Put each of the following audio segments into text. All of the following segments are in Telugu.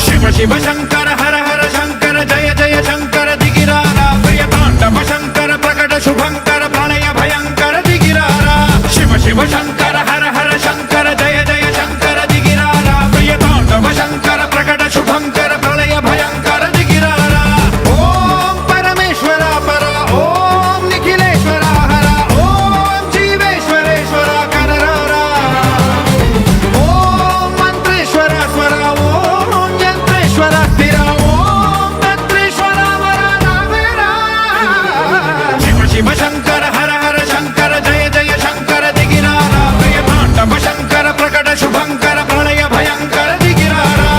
శివ శివ శంకర హర హర శంకర జయ జయ శంకర దిగిరారా ప్రియ తాండవ శంకర ప్రకట శుభంకర ప్రళయ భయంకర దిగిరారా శివ శివ శంకర హర హర శంకర జయ జయ శంకర దిగిరారా ప్రియ తాండవ శంకర ప్రకట శుభంకర ప్రళయ భయంకర దిగిరారా ఓం పరమేశ్వర పర ఓం నిఖిలేశ్వర హర ఓం జీవేశ్వరేశ్వర కరరారా ఓం మంత్రేశ్వర స్వర ఓం యంత్రేశ్వర స్థిర ఓం తంత్రేశ్వర వర నావేరా శివ శివ శంకర హర హర శంకర జయ జయ శంకర దిగిరారా ప్రియ తాండవ శంకర ప్రకట శుభంకర ప్రళయ భయంకర దిగిరారా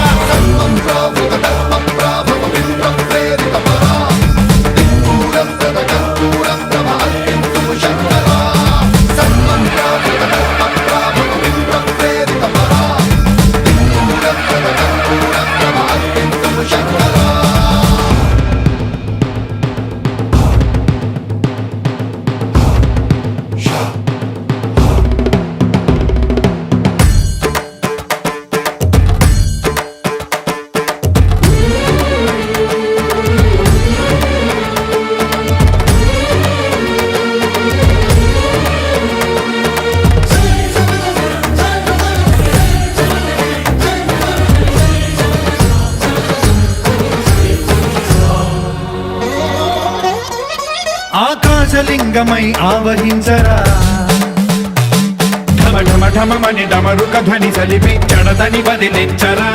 ఆకాశలింగమై ఆవహించరా ఢమ ఢమ ఢమమని డమరుక ధ్వని సలిపి జడదని వదిలించరా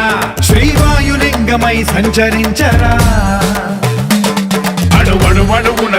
శ్రీవాయులింగమై సంచరించరా అణువణువణువున